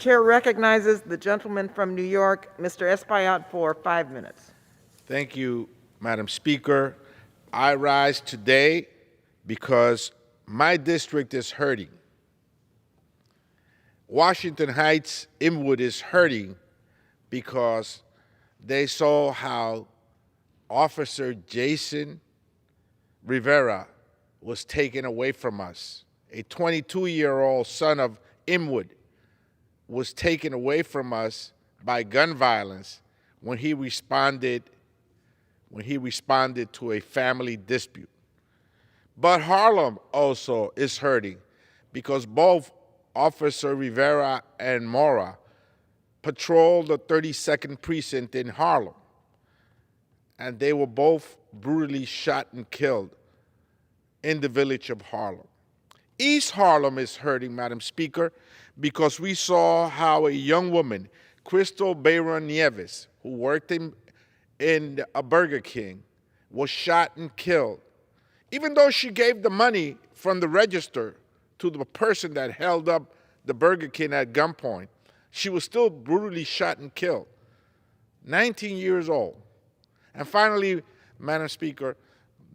chair recognizes the gentleman from New York, Mr. Espaillat, for 5 minutes. Thank you, Madam Speaker. I rise today because my district is hurting. Washington Heights, Inwood is hurting because they saw how Officer Jason Rivera was taken away from us. A 22-year-old son of Inwood was taken away from us by gun violence when he responded to a family dispute. But Harlem also is hurting because both Officer Rivera and Mora patrolled the 32nd precinct in Harlem, and they were both brutally shot and killed in the village of Harlem. East Harlem is hurting, Madam Speaker, because we saw how a young woman, Crystal Bayron Nieves, who worked in a Burger King, was shot and killed. Even though she gave the money from the register to the person that held up the Burger King at gunpoint, she was still brutally shot and killed. 19 years old. And finally, Madam Speaker,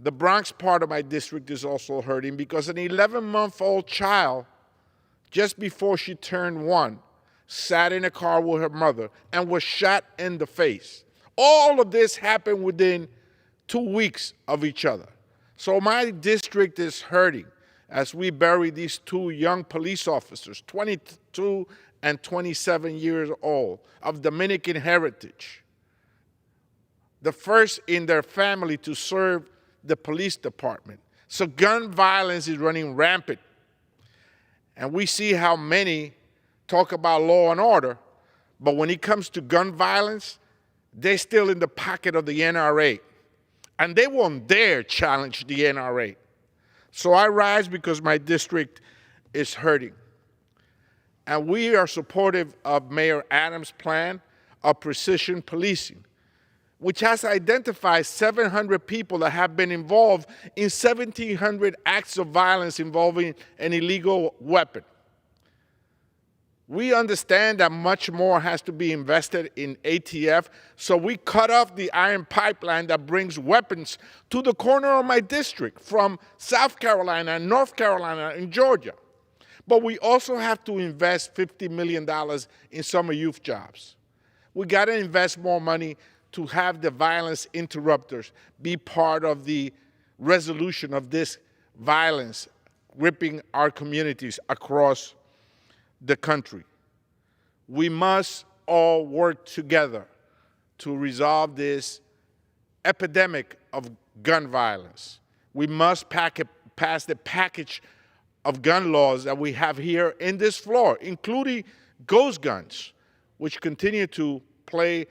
the Bronx part of my district is also hurting because an 11-month-old child, just before she turned 1, sat in a car with her mother and was shot in the face. All of this happened within 2 weeks of each other. So my district is hurting as we bury these 2 young police officers, 22 and 27 years old, of Dominican heritage, the first in their family to serve the police department. So gun violence is running rampant. And we see how many talk about law and order, but when it comes to gun violence, they're still in the pocket of the NRA. And they won't dare challenge the NRA. So I rise because my district is hurting. And we are supportive of Mayor Adams' plan of precision policing, which has identified 700 people that have been involved in 1,700 acts of violence involving an illegal weapon. We understand that much more has to be invested in ATF, so we cut off the iron pipeline that brings weapons to the corner of my district from South Carolina and North Carolina and Georgia. But we also have to invest $50 million in summer youth jobs. We got to invest more money to have the violence interrupters be part of the resolution of this violence ripping our communities across the country. We must all work together to resolve this epidemic of gun violence. We must pass the package of gun laws that we have here in this floor, including ghost guns, which continue to play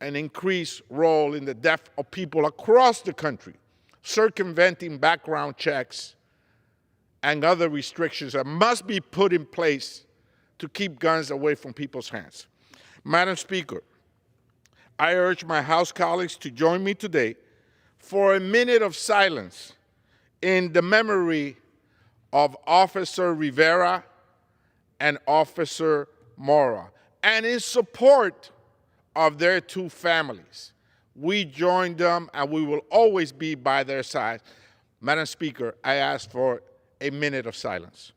an increased role in the death of people across the country, circumventing background checks and other restrictions that must be put in place to keep guns away from people's hands. Madam Speaker, I urge my House colleagues to join me today for a minute of silence in the memory of Officer Rivera and Officer Mora, and in support of their 2 families. We join them, and we will always be by their side. Madam Speaker, I ask for a minute of silence.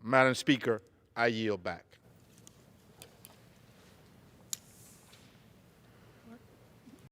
Madam Speaker, I yield back.